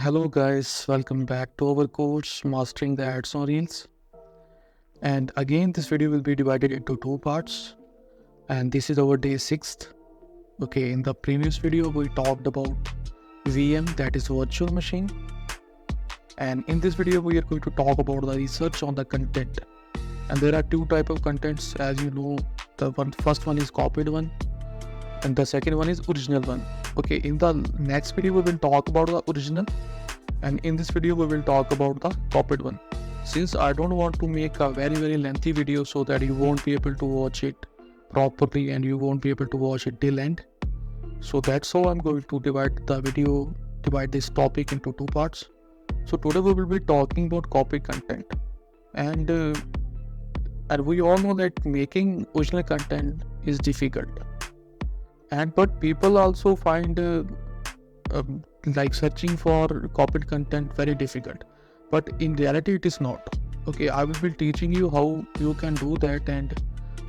Hello guys, welcome back to our course Mastering the Ads on Reels. And again this video will be divided into two parts, and this is our day 6th. Okay, in the previous video we talked about VM, that is virtual machine, and in this video we are going to talk about the research on the content. And there are two type of contents, as you know. The first one is copied one and the second one is original one. Okay, in the next video we will talk about the original, and in this video we will talk about the copied one. Since I don't want to make a very lengthy video so that you won't be able to watch it properly and you won't be able to watch it till end, so that's how I'm going to divide this topic into two parts. So today we will be talking about copied content, and we all know that making original content is difficult, but people also find like searching for copied content very difficult, but in reality it is not. Okay, I will be teaching you how you can do that and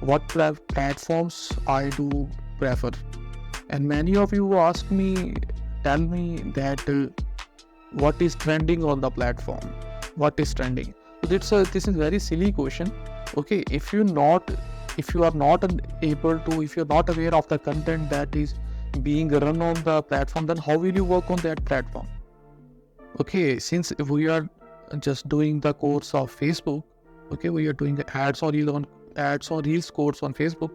what platforms I do prefer. And many of you tell me that what is trending on the platform, what is trending. So this is very silly question. Okay, if you're not aware of the content that is being run on the platform, then how will you work on that platform? Okay, since we are just doing the course of Facebook, okay, we are doing the ads on reels course on Facebook,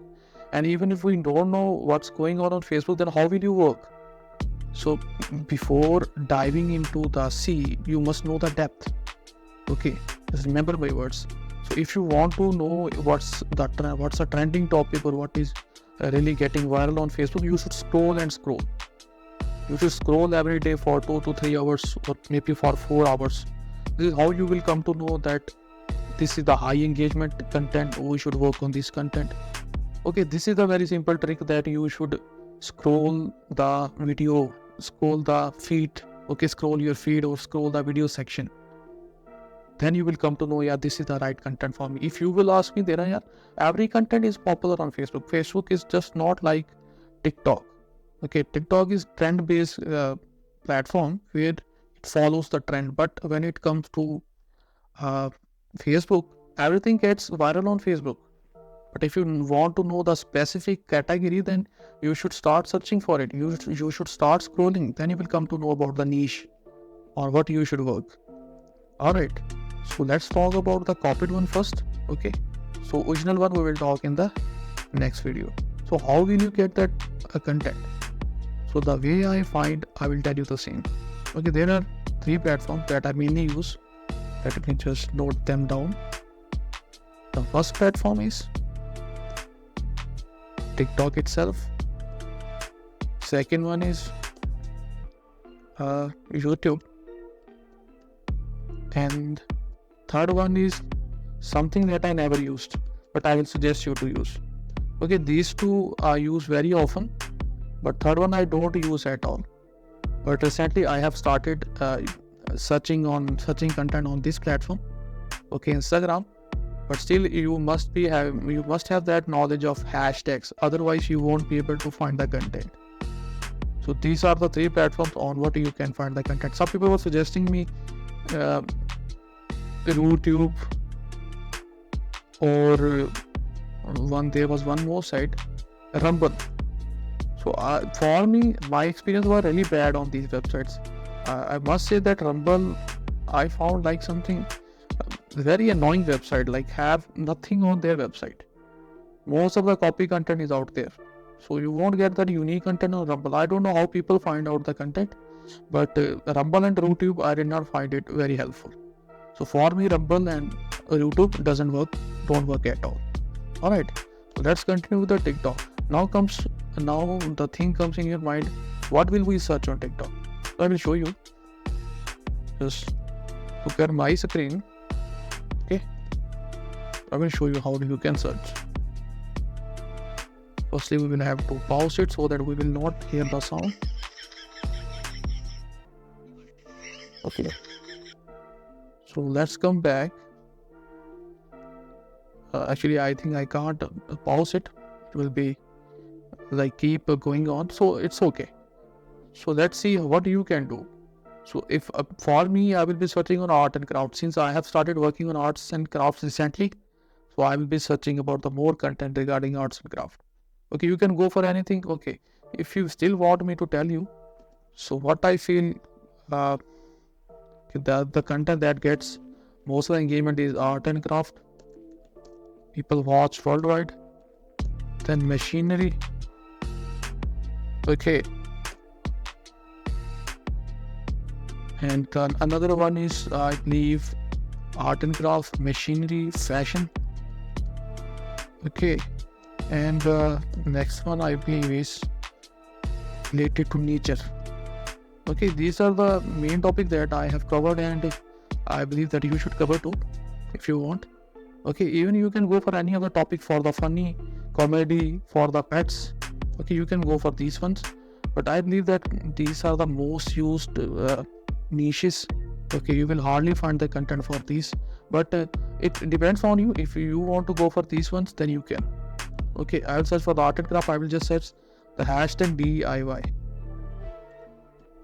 and even if we don't know what's going on Facebook, then how will you work? So before diving into the sea, you must know the depth. Okay, just remember my words. So if you want to know what's a trending topic or what is really getting viral on Facebook, you should scroll and scroll. You should scroll every day for 2 to 3 hours or maybe for 4 hours. This is how you will come to know that this is the high engagement content. We should work on this content. Okay, this is a very simple trick, that you should scroll the video, scroll the feed. Okay, scroll your feed or scroll the video section. Then you will come to know, yeah, this is the right content for me. If you will ask me, every content is popular on Facebook. Facebook is just not like TikTok. Okay, TikTok is trend-based platform where it follows the trend. But when it comes to Facebook, everything gets viral on Facebook. But if you want to know the specific category, then you should start searching for it. You should start scrolling. Then you will come to know about the niche or what you should work. Alright, so let's talk about the copied one first. Okay, so original one we will talk in the next video. So how will you get that content? So the way I will tell you the same. Okay, there are 3 platforms that I mainly use. Let me just note them down. The first platform is TikTok itself. Second one is YouTube. And third one is something that I never used, but I will suggest you to use. Okay, these two I use very often, but third one I don't use at all. But recently I have started searching content on this platform. Okay, Instagram. But still you must have that knowledge of hashtags, otherwise you won't be able to find the content. So these are the 3 platforms on what you can find the content. Some people were suggesting me YouTube, or there was one more site, Rumble. So for me, my experience was really bad on these websites. I must say that Rumble, I found like something very annoying website, like have nothing on their website. Most of the copy content is out there, so you won't get that unique content on Rumble. I don't know how people find out the content, but Rumble and YouTube, I did not find it very helpful. So for me, Rumble and YouTube don't work at all. Alright, so let's continue with the TikTok. Now the thing comes in your mind, what will we search on TikTok? So I will show you. Just look at my screen. Okay, I will show you how you can search. Firstly, we will have to pause it so that we will not hear the sound. Okay, so let's come back. Actually, I think I can't pause it. It will be like keep going on, so it's okay. So let's see what you can do. So if for me, I will be searching on art and craft, since I have started working on arts and crafts recently. So I will be searching about the more content regarding arts and craft. Okay, you can go for anything. Okay, if you still want me to tell you, so what I feel, uh, the content that gets most of the engagement is art and craft. People watch worldwide. Then machinery. Okay, and another one is, I believe, art and craft, machinery, fashion. Okay, and next one I believe is related to nature. Okay, these are the main topic that I have covered, and I believe that you should cover too if you want. Okay, even you can go for any other topic, for the funny, comedy, for the pets. Okay, you can go for these ones, but I believe that these are the most used niches. Okay, you will hardly find the content for these, but it depends on you. If you want to go for these ones, then you can. Okay, I will search for the art and craft. I will just search the hashtag DIY.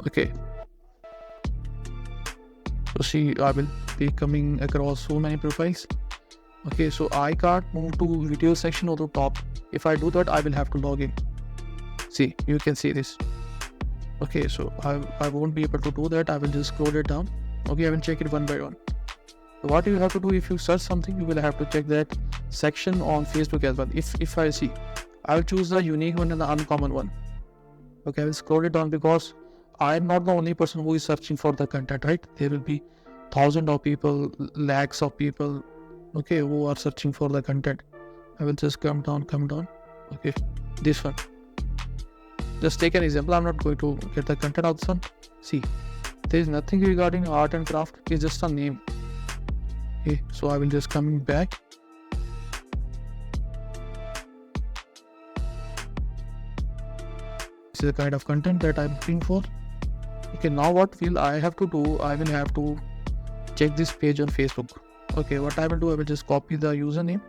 Okay, so see, I will be coming across so many profiles. Okay, so I can't move to video section or to top. If I do that, I will have to log in. See, you can see this. Okay, so I won't be able to do that. I will just scroll it down. Okay, I will check it one by one. What you have to do, if you search something, you will have to check that section on Facebook as well. If I see, I will choose the unique one and the uncommon one. Okay, I will scroll it down, because I am not the only person who is searching for the content, right? There will be thousands of people, lakhs of people, okay, who are searching for the content. I will just come down. Okay, this one. Just take an example. I'm not going to get the content of this one. See, there is nothing regarding art and craft. It's just a name. Okay, so I will just come back. This is the kind of content that I'm looking for. Okay, now what will I have to do? I will have to check this page on Facebook. Okay, what I will do, I will just copy the username.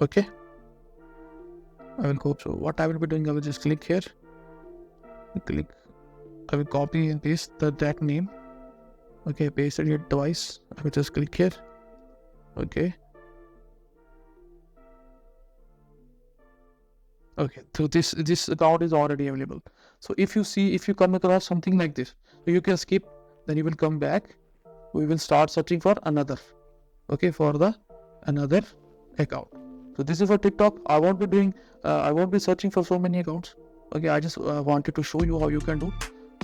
Okay, I will go. So what I will be doing, I will just click here. I will copy and paste that name. Okay, pasted it twice. I will just click here. Okay. Okay, so this account is already available. So if you come across something like this, so you can skip. Then you will come back. We will start searching for another. Okay, for the another account. So this is for TikTok. I won't be searching for so many accounts. Okay, I just wanted to show you how you can do.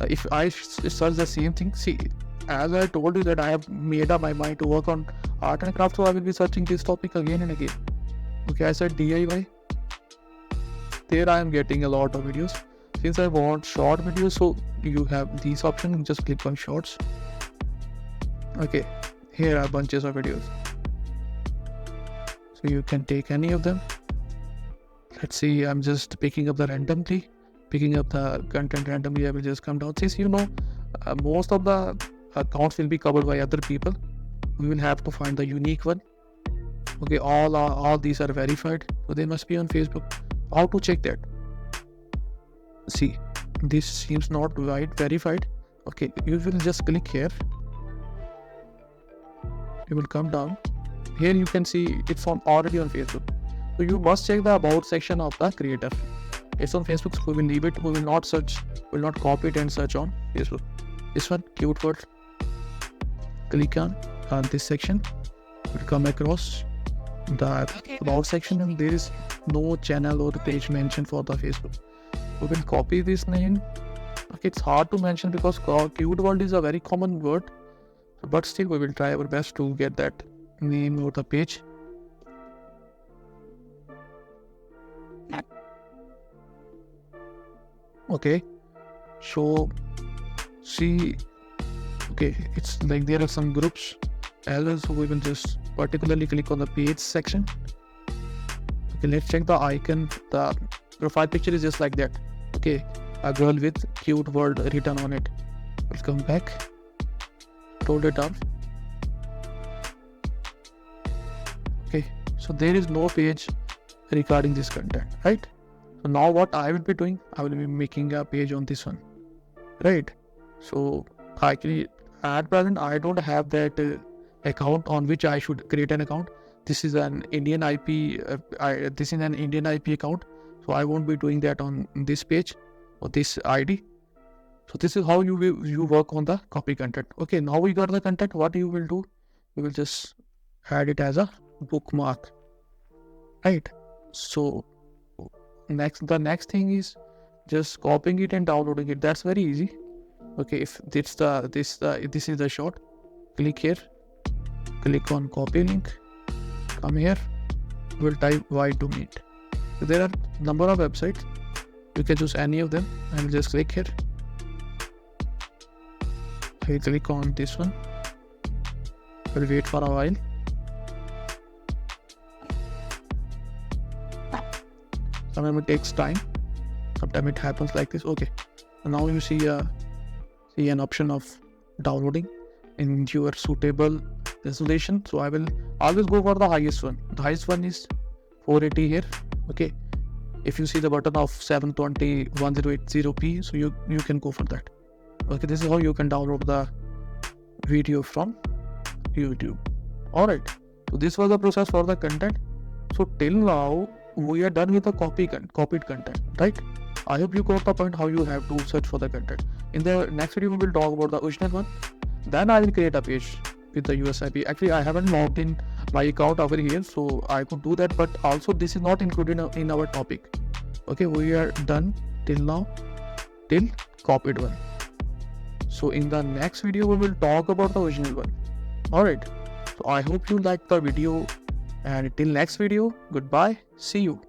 If I search the same thing, see, as I told you that I have made up my mind to work on art and craft, so I will be searching this topic again and again. Okay, I said DIY. There I am getting a lot of videos. Since I want short videos, so you have these options. Just click on shorts. Okay, here are bunches of videos. So you can take any of them. Let's see, I'm just picking up the content randomly. I will just come down. Since most of the accounts will be covered by other people, we will have to find the unique one. Okay, all these are verified, so they must be on Facebook. How to check that? See, this seems not verified. Okay, you will just click here. You will come down. Here you can see it's already on Facebook. So you must check the about section of the creator. It's on Facebook, so we will leave it. We will not search. We will not copy it and search on Facebook. This one, cute word. Click on this section. Will come across the about section, and there is no channel or page mentioned for the Facebook. We will copy this name. Okay, it's hard to mention because cute world is a very common word, but still we will try our best to get that name or the page. Okay, so see, okay, it's like there are some groups as well, so we will just particularly click on the page section. Okay, let's check the icon. The profile picture is just like that. Okay, a girl with cute word written on it. We'll come back, scroll it down. Okay, so there is no page regarding this content, right? So now what I will be doing, I will be making a page on this one. right? So actually at present I don't have that account on which I should create an account. This is an Indian IP. This is an Indian IP account, so I won't be doing that on this page or this ID. So this is how you work on the copy content. Okay, now we got the content. What you will do? You will just add it as a bookmark, right? So the next thing is just copying it and downloading it. That's very easy. Okay, if this is the short, click here, click on copy link, come here, we'll type why to meet. So there are number of websites, you can choose any of them and just click here. Okay, click on this one, we'll wait for a while. Sometimes it takes time, sometimes it happens like this. Okay, so now you see an option of downloading in your suitable resolution. So I will always go for the highest one. The highest one is 480 here. Okay, if you see the button of 720 1080p, so you can go for that. Okay, this is how you can download the video from YouTube. Alright, so this was the process for the content. So till now we are done with the copied content, right? I hope you got the point how you have to search for the content. In the next video we will talk about the original one. Then I will create a page with the USIP. Actually I haven't logged in my account over here, so I could do that, but also this is not included in our topic. Okay, we are done till now till copied one. So in the next video we will talk about the original one. Alright, so I hope you liked the video, and till next video, goodbye, see you.